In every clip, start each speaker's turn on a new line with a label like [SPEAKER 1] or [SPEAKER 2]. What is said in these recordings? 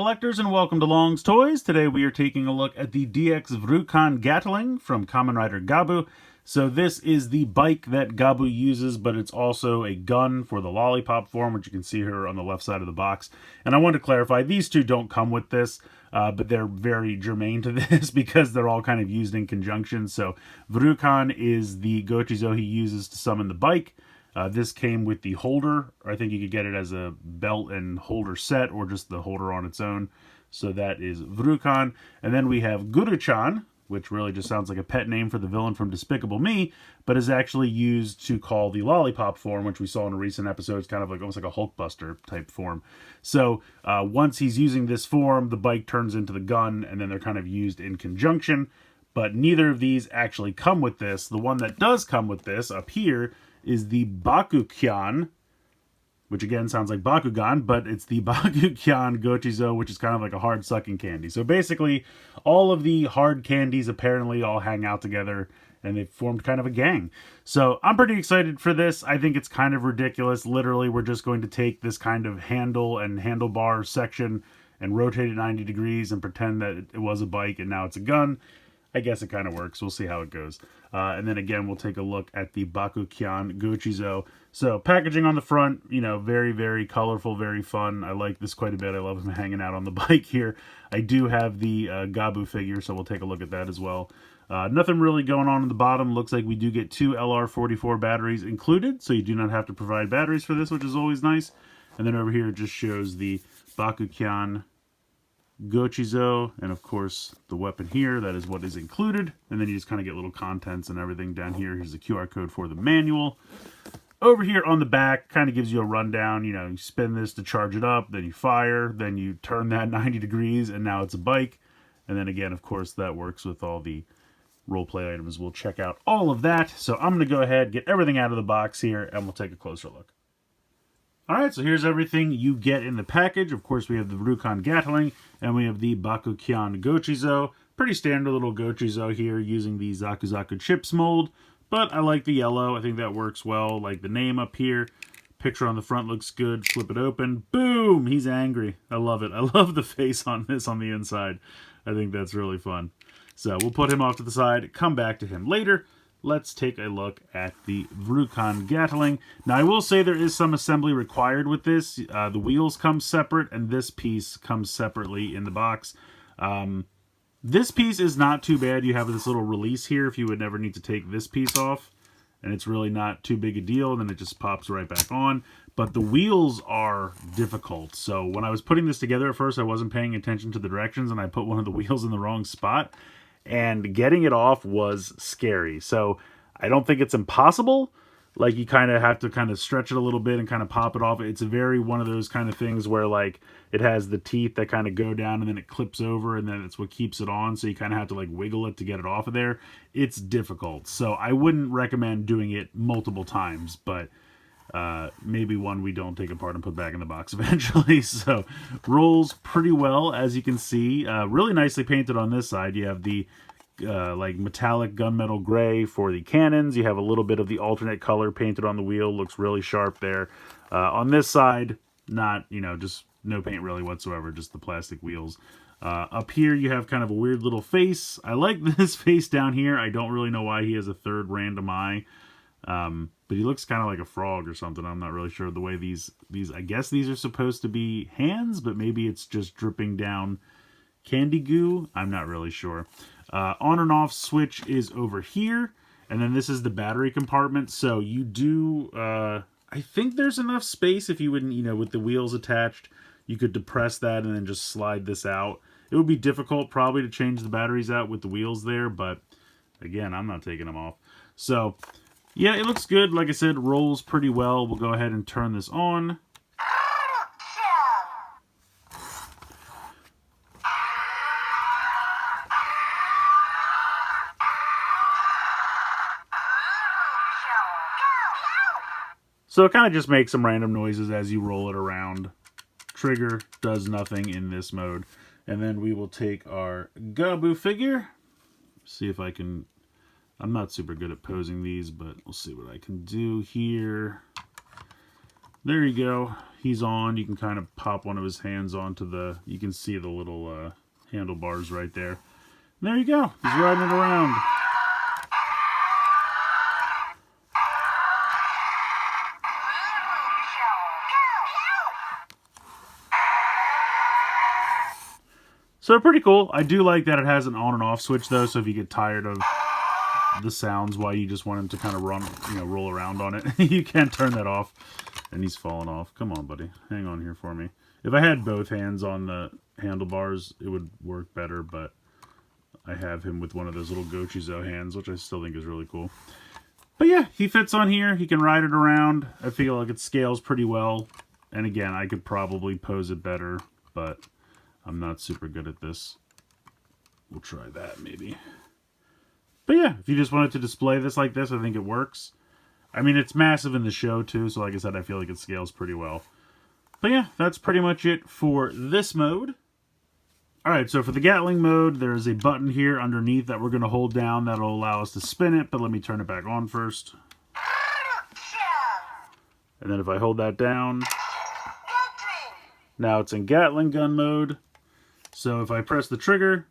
[SPEAKER 1] collectors, and welcome to Long's Toys. Today we are taking a look at the DX Vrocan Gatling from Kamen Rider Gavv. So this is the bike that Gavv uses, but it's also a gun for the lollipop form, which you can see here on the left side of the box. And I want to clarify, these two don't come with this, but they're very germane to this because they're all kind of used in conjunction. So Vrocan is the Gochizo he uses to summon the bike. This came with the holder. I think you could get it as a belt and holder set or just the holder on its own. So that is Vrocan. And then we have Guru-chan, which really just sounds like a pet name for the villain from Despicable Me, but is actually used to call the lollipop form, which we saw in a recent episode. It's kind of like almost like a Hulk Buster type form. So once he's using this form, the bike turns into the gun, and then they're kind of used in conjunction. But neither of these actually come with this. The one that does come with this up here is the Bakukyan, which again sounds like Bakugan, but it's the Bakukyan Gochizo, which is kind of like a hard sucking candy. So basically, all of the hard candies apparently all hang out together, and they've formed kind of a gang. So I'm pretty excited for this. I think it's kind of ridiculous. Literally, we're just going to take this kind of handle and handlebar section and rotate it 90 degrees and pretend that it was a bike and now it's a gun. I guess it kind of works. We'll see how it goes. And then again, we'll take a look at the Bakukyan Gochizo. So packaging on the front, you know, very, very colorful, very fun. I like this quite a bit. I love him hanging out on the bike here. I do have the Gavv figure, so we'll take a look at that as well. Nothing really going on the bottom. Looks like we do get 2 LR44 batteries included, so you do not have to provide batteries for this, which is always nice. And then over here it just shows the Bakukyan Gochizo, and of course the weapon here, that is what is included. And then you just kind of get little contents and everything down here. Here's the QR code for the manual. Over here on the back kind of gives you a rundown. You know, you spin this to charge it up, then you fire, then you turn that 90 degrees, and now it's a bike. And then again, of course, that works with all the roleplay items. We'll check out all of that. So I'm going to go ahead, get everything out of the box here, and we'll take a closer look. Alright, so here's everything you get in the package. Of course, we have the Vrocan Gatling, and we have the Bakukyan Gochizo. Pretty standard little Gochizo here, using the Zaku Zaku chips mold. But I like the yellow. I think that works well. Like the name up here. Picture on the front looks good. Flip it open. Boom! He's angry. I love it. I love the face on this on the inside. I think that's really fun. So we'll put him off to the side. Come back to him later. Let's take a look at the Vrocan Gatling. Now, I will say there is some assembly required with this. The wheels come separate, and this piece comes separately in the box. This piece is not too bad. You have this little release here if you would never need to take this piece off, and it's really not too big a deal. Then it just pops right back on. But the wheels are difficult. So when I was putting this together at first, I wasn't paying attention to the directions, and I put one of the wheels in the wrong spot. And getting it off was scary. So I don't think it's impossible. Like, you kind of have to kind of stretch it a little bit and kind of pop it off. It's a very one of those kind of things where, like, it has the teeth that kind of go down and then it clips over, and then it's what keeps it on. So you kind of have to, like, wiggle it to get it off of there. It's difficult. So I wouldn't recommend doing it multiple times, but maybe one we don't take apart and put back in the box eventually. So rolls pretty well, as you can see. Really nicely painted on this side. You have the like metallic gunmetal gray for the cannons. You have a little bit of the alternate color painted on the wheel. Looks really sharp there. On this side, not, you know, just no paint really whatsoever, just the plastic wheels. Up here you have kind of a weird little face. I like this face down here. I don't really know why he has a third random eye. But he looks kind of like a frog or something. I'm not really sure the way these, I guess these are supposed to be hands, but maybe it's just dripping down candy goo. I'm not really sure. On and off switch is over here. And then this is the battery compartment. So you do, I think there's enough space if you wouldn't, you know, with the wheels attached, you could depress that and then just slide this out. It would be difficult probably to change the batteries out with the wheels there, but again, I'm not taking them off. So yeah, it looks good. Like I said, rolls pretty well. We'll go ahead and turn this on. So it kind of just makes some random noises as you roll it around. Trigger does nothing in this mode. And then we will take our Gavv figure. See if I can... I'm not super good at posing these, but we'll see what I can do here. there you go. He's on. You can kind of pop one of his hands onto the, you can see the little handlebars right there. And there you go. He's riding it around. So pretty cool. I do like that it has an on and off switch though, so if you get tired of the sounds while you just want him to kind of run, roll around on it, you can turn that off. And he's falling off. Come on, buddy. Hang on here for me. If I had both hands on the handlebars, it would work better, but I have him with one of those little Gochizo hands, which I still think is really cool. But yeah, he fits on here. He can ride it around. I feel like it scales pretty well. And again, I could probably pose it better, but I'm not super good at this. We'll try that maybe. But yeah, if you just wanted to display this like this, I think it works. I mean, it's massive in the show too, so like I said, I feel like it scales pretty well. But yeah, that's pretty much it for this mode. Alright, so for the Gatling mode, there's a button here underneath that we're going to hold down that'll allow us to spin it, but let me turn it back on first. And then if I hold that down, now it's in Gatling gun mode. So if I press the trigger,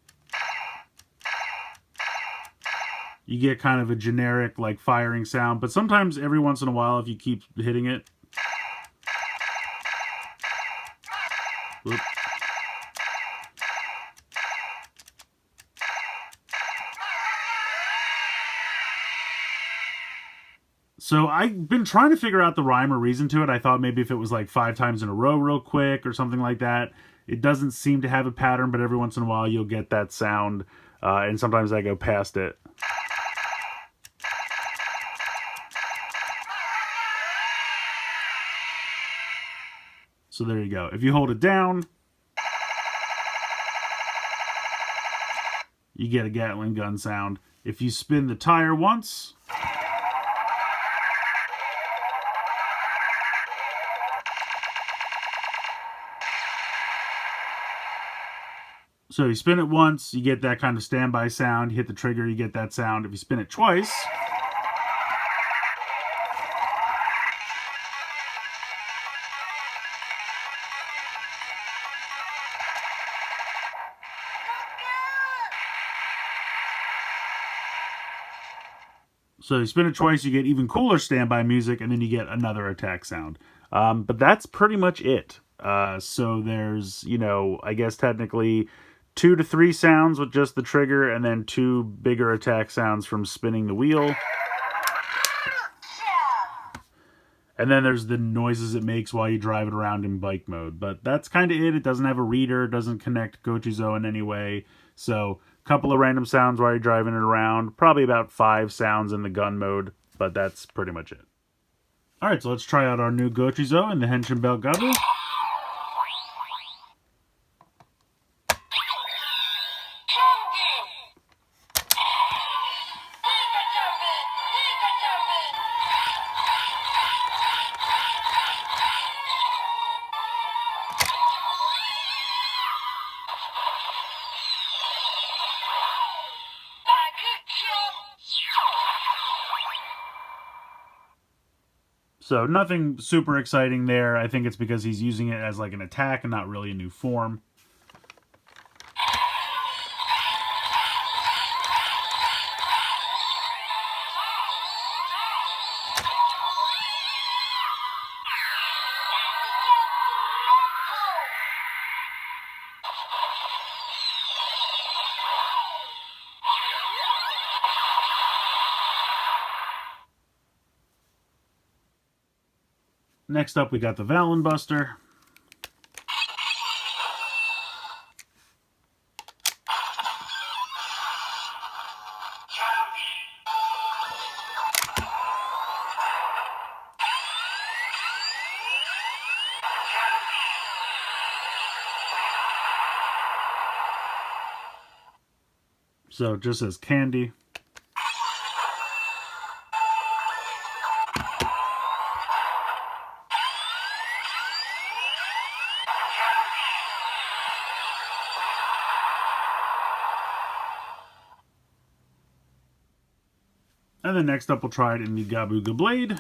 [SPEAKER 1] you get kind of a generic like firing sound, but sometimes every once in a while if you keep hitting it. Whoop. So I've been trying to figure out the rhyme or reason to it. I thought maybe if it was like 5 times in a row real quick or something like that. It doesn't seem to have a pattern, but every once in a while you'll get that sound, and sometimes I go past it. So there you go. If you hold it down, you get a Gatling gun sound. If you spin the tire once, so you spin it once, you get that kind of standby sound. You hit the trigger, you get that sound. If you spin it twice, so you spin it twice, you get even cooler standby music, and then you get another attack sound. But that's pretty much it. So there's, I guess technically 2 to 3 sounds with just the trigger, and then 2 bigger attack sounds from spinning the wheel. And then there's the noises it makes while you drive it around in bike mode. But that's kind of it. It doesn't have a reader, doesn't connect Gochizo in any way. So a couple of random sounds while you're driving it around. Probably about 5 sounds in the gun mode, but that's pretty much it. Alright, so let's try out our new Gochizo in the Henin Bell Gavv. So nothing super exciting there. I think it's because he's using it as like an attack and not really a new form. Next up, we got the Valon Buster. So it just says candy. And then next up, we'll try it in the Gavv Blade.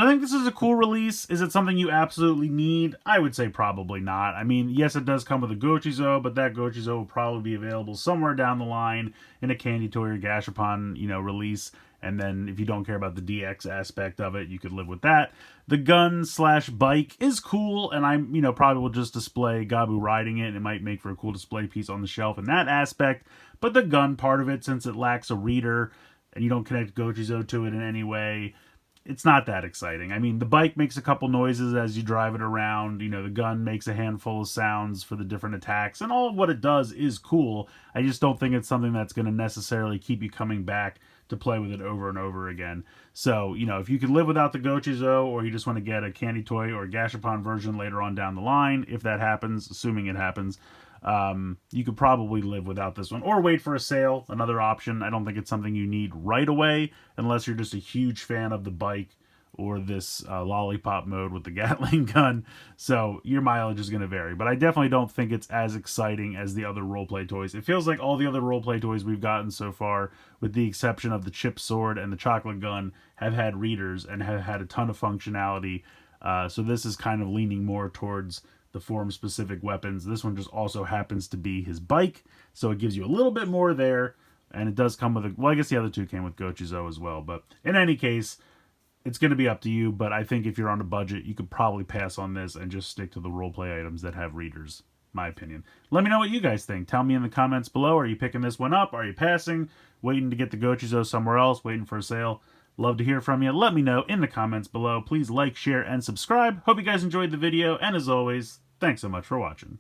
[SPEAKER 1] So I think this is a cool release. Is it something you absolutely need? I would say probably not. I mean, yes, it does come with a Gochizo, but that Gochizo will probably be available somewhere down the line in a Candy Toy or Gashapon, release. And then if you don't care about the DX aspect of it, you could live with that. The gun/bike is cool, and I'm, probably will just display Gavv riding it, and it might make for a cool display piece on the shelf in that aspect. But the gun part of it, since it lacks a reader, and you don't connect Gochizo to it in any way, it's not that exciting. I mean, the bike makes a couple noises as you drive it around. The gun makes a handful of sounds for the different attacks, and all of what it does is cool. I just don't think it's something that's going to necessarily keep you coming back to play with it over and over again. So, if you can live without the Gochizo, or you just want to get a Candy Toy or Gashapon version later on down the line, if that happens, assuming it happens, you could probably live without this one, or wait for a sale, another option. I don't think it's something you need right away, unless you're just a huge fan of the bike or this lollipop mode with the Gatling gun. So your mileage is going to vary, but I definitely don't think it's as exciting as the other roleplay toys. It feels like all the other roleplay toys we've gotten so far, with the exception of the chip sword and the chocolate gun, have had readers and have had a ton of functionality. So this is kind of leaning more towards the form-specific weapons. This one just also happens to be his bike, so it gives you a little bit more there, and it does come with a... Well, I guess the other two came with Gochizo as well, but in any case, it's going to be up to you, but I think if you're on a budget, you could probably pass on this and just stick to the roleplay items that have readers, my opinion. Let me know what you guys think. Tell me in the comments below. Are you picking this one up? Are you passing? Waiting to get the Gochizo somewhere else? Waiting for a sale? Love to hear from you. Let me know in the comments below. Please like, share, and subscribe. Hope you guys enjoyed the video, and as always, thanks so much for watching.